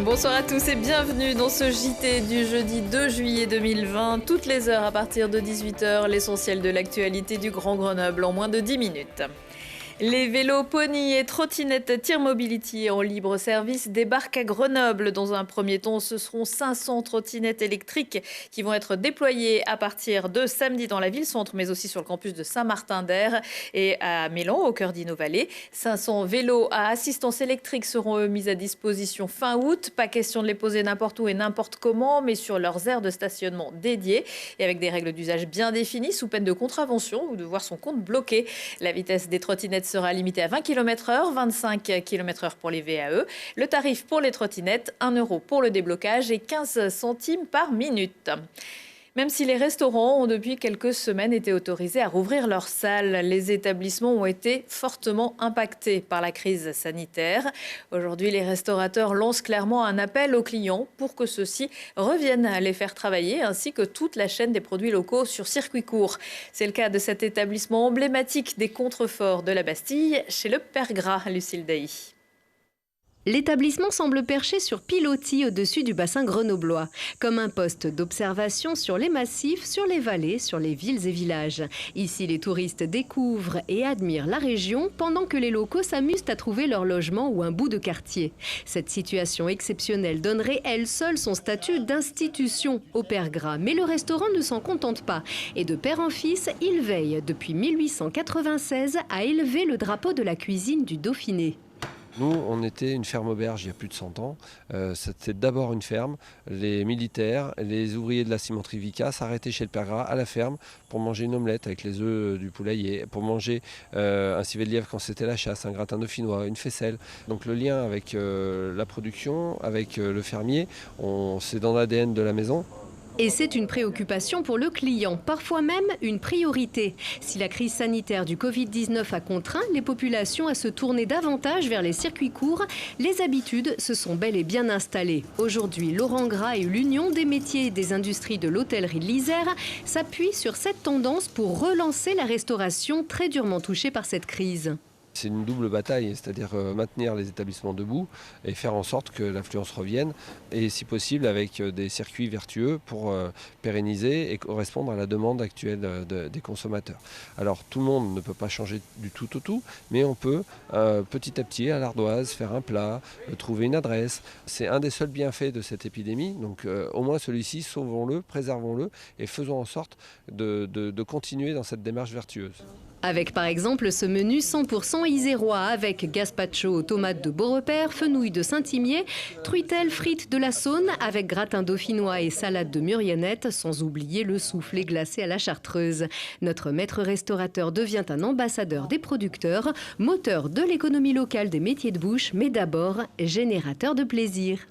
Bonsoir à tous et bienvenue dans ce JT du jeudi 2 juillet 2020. Toutes les heures à partir de 18h, l'essentiel de l'actualité du Grand Grenoble en moins de 10 minutes. Les vélos, poney et trottinettes Tir Mobility en libre service débarquent à Grenoble. Dans un premier temps, ce seront 500 trottinettes électriques qui vont être déployées à partir de samedi dans la ville-centre, mais aussi sur le campus de Saint-Martin-d'Hères et à Mélan, au cœur d'Inno-Vallée. 500 vélos à assistance électrique seront mis à disposition fin août. Pas question de les poser n'importe où et n'importe comment, mais sur leurs aires de stationnement dédiées et avec des règles d'usage bien définies, sous peine de contravention ou de voir son compte bloqué. La vitesse des trottinettes sera limitée à 20 km/h, 25 km/h pour les VAE. Le tarif pour les trottinettes, 1 € pour le déblocage et 15 centimes par minute. Même si les restaurants ont depuis quelques semaines été autorisés à rouvrir leurs salles, les établissements ont été fortement impactés par la crise sanitaire. Aujourd'hui, les restaurateurs lancent clairement un appel aux clients pour que ceux-ci reviennent à les faire travailler, ainsi que toute la chaîne des produits locaux sur circuit court. C'est le cas de cet établissement emblématique des contreforts de la Bastille, chez le Père Gras, Lucille Dailly. L'établissement semble perché sur pilotis au-dessus du bassin grenoblois, comme un poste d'observation sur les massifs, sur les vallées, sur les villes et villages. Ici, les touristes découvrent et admirent la région pendant que les locaux s'amusent à trouver leur logement ou un bout de quartier. Cette situation exceptionnelle donnerait elle seule son statut d'institution au Père Gras. Mais le restaurant ne s'en contente pas. Et de père en fils, il veille depuis 1896 à élever le drapeau de la cuisine du Dauphiné. Nous, on était une ferme auberge il y a plus de 100 ans. C'était d'abord une ferme. Les militaires, les ouvriers de la cimenterie Vicat s'arrêtaient chez le Père Gras à la ferme pour manger une omelette avec les œufs du poulailler, pour manger un civet de lièvre quand c'était la chasse, un gratin dauphinois, une faisselle. Donc le lien avec la production, avec le fermier, c'est dans l'ADN de la maison. Et c'est une préoccupation pour le client, parfois même une priorité. Si la crise sanitaire du Covid-19 a contraint les populations à se tourner davantage vers les circuits courts, les habitudes se sont bel et bien installées. Aujourd'hui, Laurent Gras et l'Union des métiers et des industries de l'hôtellerie de l'Isère s'appuient sur cette tendance pour relancer la restauration très durement touchée par cette crise. C'est une double bataille, c'est-à-dire maintenir les établissements debout et faire en sorte que l'affluence revienne, et si possible avec des circuits vertueux pour pérenniser et correspondre à la demande actuelle des consommateurs. Alors tout le monde ne peut pas changer du tout au tout, mais on peut petit à petit à l'ardoise faire un plat, trouver une adresse. C'est un des seuls bienfaits de cette épidémie, donc au moins celui-ci, sauvons-le, préservons-le et faisons en sorte de continuer dans cette démarche vertueuse. Avec par exemple ce menu 100% isérois avec gazpacho aux tomates de Beaurepaire, fenouil de Saint-Imier, truitelle frites de la Saône avec gratin dauphinois et salade de muriennette, sans oublier le soufflé glacé à la chartreuse. Notre maître restaurateur devient un ambassadeur des producteurs, moteur de l'économie locale des métiers de bouche, mais d'abord générateur de plaisir.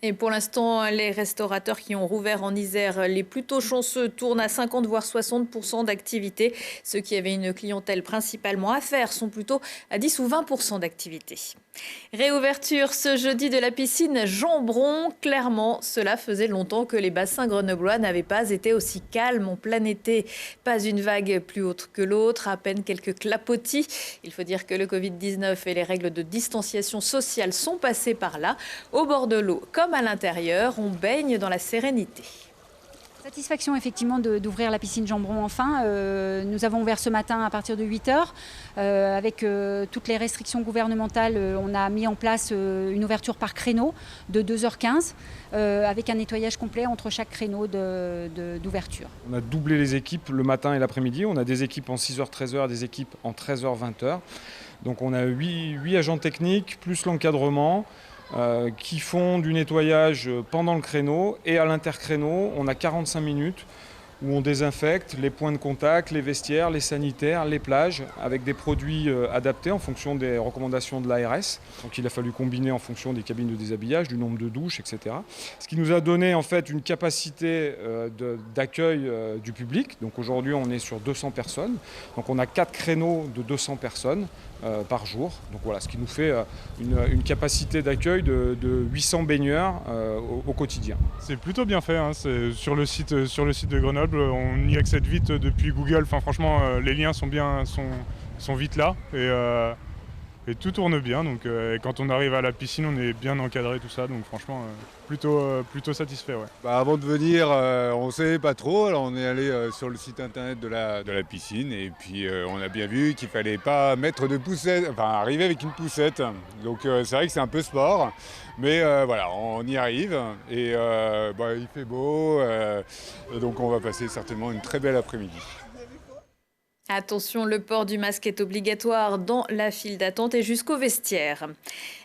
Et pour l'instant, les restaurateurs qui ont rouvert en Isère, les plutôt chanceux, tournent à 50 voire 60% d'activité. Ceux qui avaient une clientèle principalement affaires sont plutôt à 10 ou 20% d'activité. Réouverture ce jeudi de la piscine Jambron. Clairement, cela faisait longtemps que les bassins grenoblois n'avaient pas été aussi calmes en plein été. Pas une vague plus haute que l'autre, à peine quelques clapotis. Il faut dire que le Covid-19 et les règles de distanciation sociale sont passés par là. Au bord de l'eau comme à l'intérieur, on baigne dans la sérénité. Satisfaction effectivement d'ouvrir la piscine Jambron enfin. Nous avons ouvert ce matin à partir de 8h. Avec toutes les restrictions gouvernementales, on a mis en place une ouverture par créneau de 2h15 avec un nettoyage complet entre chaque créneau d'ouverture. On a doublé les équipes le matin et l'après-midi. On a des équipes en 6h-13h, des équipes en 13h-20h. Donc on a 8 agents techniques plus l'encadrement. Qui font du nettoyage pendant le créneau, et à l'intercréneau, on a 45 minutes où on désinfecte les points de contact, les vestiaires, les sanitaires, les plages, avec des produits adaptés en fonction des recommandations de l'ARS. Donc il a fallu combiner en fonction des cabines de déshabillage, du nombre de douches, etc. Ce qui nous a donné en fait une capacité d'accueil du public. Donc aujourd'hui on est sur 200 personnes. Donc on a 4 créneaux de 200 personnes par jour. Donc voilà, ce qui nous fait une capacité d'accueil de 800 baigneurs au quotidien. C'est plutôt bien fait, hein. C'est sur le site de Grenoble, on y accède vite depuis Google. Enfin, franchement, les liens sont vite là. Et et tout tourne bien. Donc quand on arrive à la piscine, on est bien encadré, tout ça. Donc franchement, plutôt satisfait. Ouais. Avant de venir, on ne savait pas trop. Alors on est allé sur le site internet de la piscine et puis on a bien vu qu'il ne fallait pas mettre de poussette, enfin arriver avec une poussette. Donc c'est vrai que c'est un peu sport. Mais voilà, on y arrive et il fait beau. Donc on va passer certainement une très belle après-midi. Attention, le port du masque est obligatoire dans la file d'attente et jusqu'au vestiaire.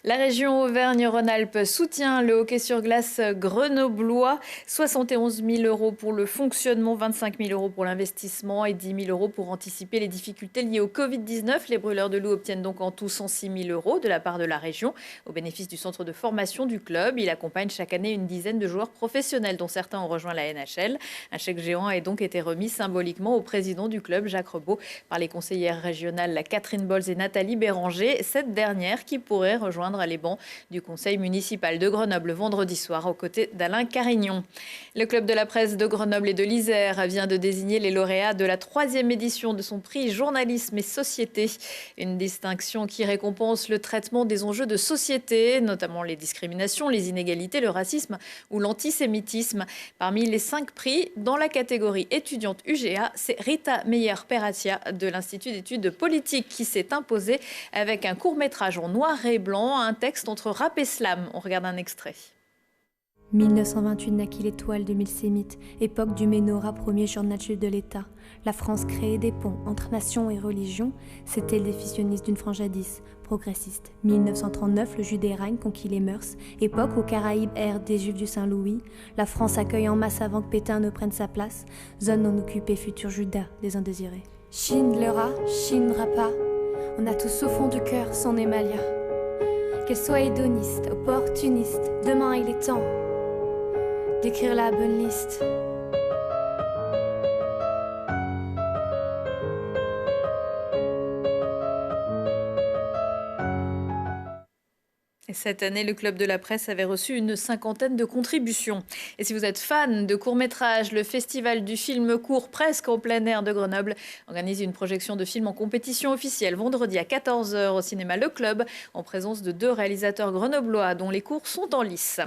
La région Auvergne-Rhône-Alpes soutient le hockey sur glace grenoblois. 71 000 € pour le fonctionnement, 25 000 € pour l'investissement et 10 000 € pour anticiper les difficultés liées au Covid-19. Les brûleurs de loup obtiennent donc en tout 106 000 € de la part de la région au bénéfice du centre de formation du club. Il accompagne chaque année une dizaine de joueurs professionnels dont certains ont rejoint la NHL. Un chèque géant a donc été remis symboliquement au président du club, Jacques Rebaud, par les conseillères régionales Catherine Bolz et Nathalie Béranger, cette dernière qui pourrait rejoindre les bancs du conseil municipal de Grenoble vendredi soir aux côtés d'Alain Carignon. Le club de la presse de Grenoble et de l'Isère vient de désigner les lauréats de la 3e édition de son prix Journalisme et Société. Une distinction qui récompense le traitement des enjeux de société, notamment les discriminations, les inégalités, le racisme ou l'antisémitisme. Parmi les 5 prix, dans la catégorie étudiante UGA, c'est Rita Meyer-Peratia de l'Institut d'études politiques qui s'est imposée avec un court-métrage en noir et blanc, un texte entre rap et slam. On regarde un extrait. 1928 naquit l'étoile de mille sémites, époque du Ménorah, premier journal juif de l'État. La France créait des ponts entre nations et religions, c'était le défi sioniste d'une frange jadis, progressiste. 1939, le Judée règne conquit les mœurs, époque aux Caraïbes errent des Juifs du Saint-Louis. La France accueille en masse avant que Pétain ne prenne sa place, zone non occupée, futur Judas des indésirés. Chine le rat, Chine pas, on a tous au fond du cœur son émalia. Qu'elle soit hédoniste, opportuniste, demain il est temps d'écrire la bonne liste. Et cette année, le Club de la Presse avait reçu une 50aine de contributions. Et si vous êtes fan de courts-métrages, le Festival du film court presque en plein air de Grenoble organise une projection de film en compétition officielle vendredi à 14 h au cinéma Le Club, en présence de 2 réalisateurs grenoblois dont les cours sont en lice.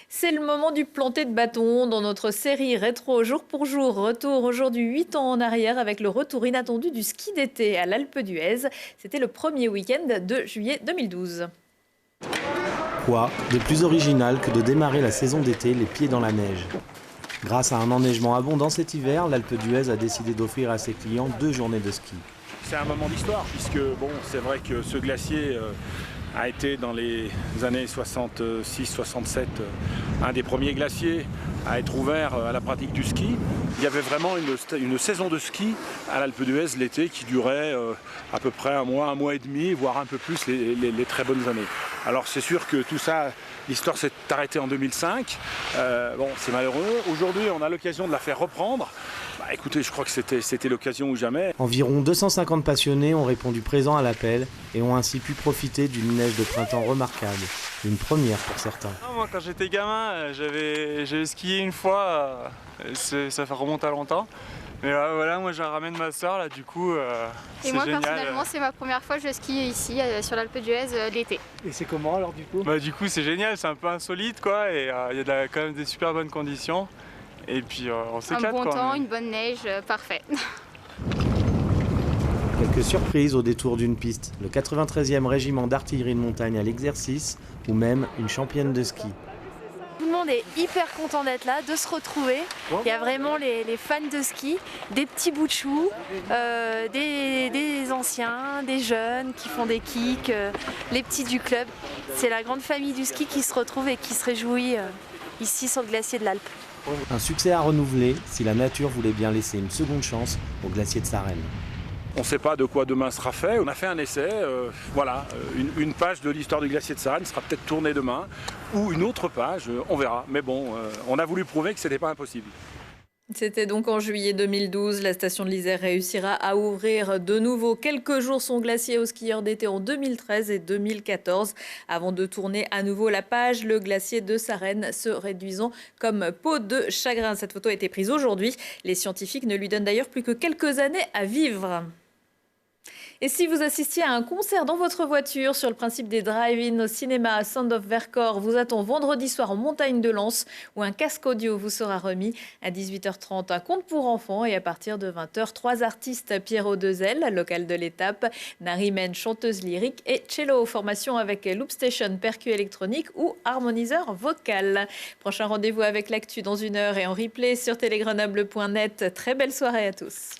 C'est le moment du planter de bâton dans notre série rétro jour pour jour. Retour aujourd'hui 8 ans en arrière avec le retour inattendu du ski d'été à l'Alpe d'Huez. C'était le premier week-end de juillet 2012. Quoi de plus original que de démarrer la saison d'été les pieds dans la neige? Grâce à un enneigement abondant cet hiver, l'Alpe d'Huez a décidé d'offrir à ses clients 2 journées de ski. C'est un moment d'histoire puisque c'est vrai que ce glacier a été dans les années 66-67 un des premiers glaciers à être ouvert à la pratique du ski. Il y avait vraiment une saison de ski à l'Alpe d'Huez l'été qui durait à peu près un mois et demi, voire un peu plus les très bonnes années. Alors c'est sûr que tout ça, l'histoire s'est arrêtée en 2005. C'est malheureux. Aujourd'hui, on a l'occasion de la faire reprendre. Écoutez, je crois que c'était l'occasion ou jamais. Environ 250 passionnés ont répondu présent à l'appel et ont ainsi pu profiter d'une neige de printemps remarquable. Une première pour certains. Moi, quand j'étais gamin, j'avais skié une fois, ça fait remonter à longtemps. Mais voilà, moi je ramène ma soeur là, du coup, c'est génial. Et moi personnellement, c'est ma première fois que je skie ici sur l'Alpe d'Huez l'été. Et c'est comment alors du coup? Du coup c'est génial, c'est un peu insolite quoi, et il y a quand même des super bonnes conditions. Et puis on s'éclate. Un bon temps, une bonne neige, parfait. Quelques surprises au détour d'une piste, le 93e régiment d'artillerie de montagne à l'exercice, ou même une championne de ski. Tout le monde est hyper content d'être là, de se retrouver. Il y a vraiment les fans de ski, des petits bouts de chou, des anciens, des jeunes qui font des kicks, les petits du club. C'est la grande famille du ski qui se retrouve et qui se réjouit ici sur le glacier de l'Alpe. Un succès à renouveler si la nature voulait bien laisser une seconde chance au glacier de Sarenne. On ne sait pas de quoi demain sera fait. On a fait un essai. Une page de l'histoire du glacier de Sarenne sera peut-être tournée demain. Ou une autre page, on verra. Mais bon, on a voulu prouver que ce n'était pas impossible. C'était donc en juillet 2012. La station de l'Isère réussira à ouvrir de nouveau quelques jours son glacier aux skieurs d'été en 2013 et 2014. Avant de tourner à nouveau la page, le glacier de Sarenne se réduisant comme peau de chagrin. Cette photo a été prise aujourd'hui. Les scientifiques ne lui donnent d'ailleurs plus que quelques années à vivre. Et si vous assistiez à un concert dans votre voiture, sur le principe des drive-in au cinéma Sound of Vercors vous attend vendredi soir en Montagne de Lens, où un casque audio vous sera remis. À 18h30, un conte pour enfants, et à partir de 20h, 3 artistes: Pierrot Dezel, local de l'étape, Narimen, chanteuse lyrique, et cello, formation avec Loopstation, percu électronique ou harmoniseur vocal. Prochain rendez-vous avec l'actu dans 1 heure et en replay sur télégrenoble.net. Très belle soirée à tous.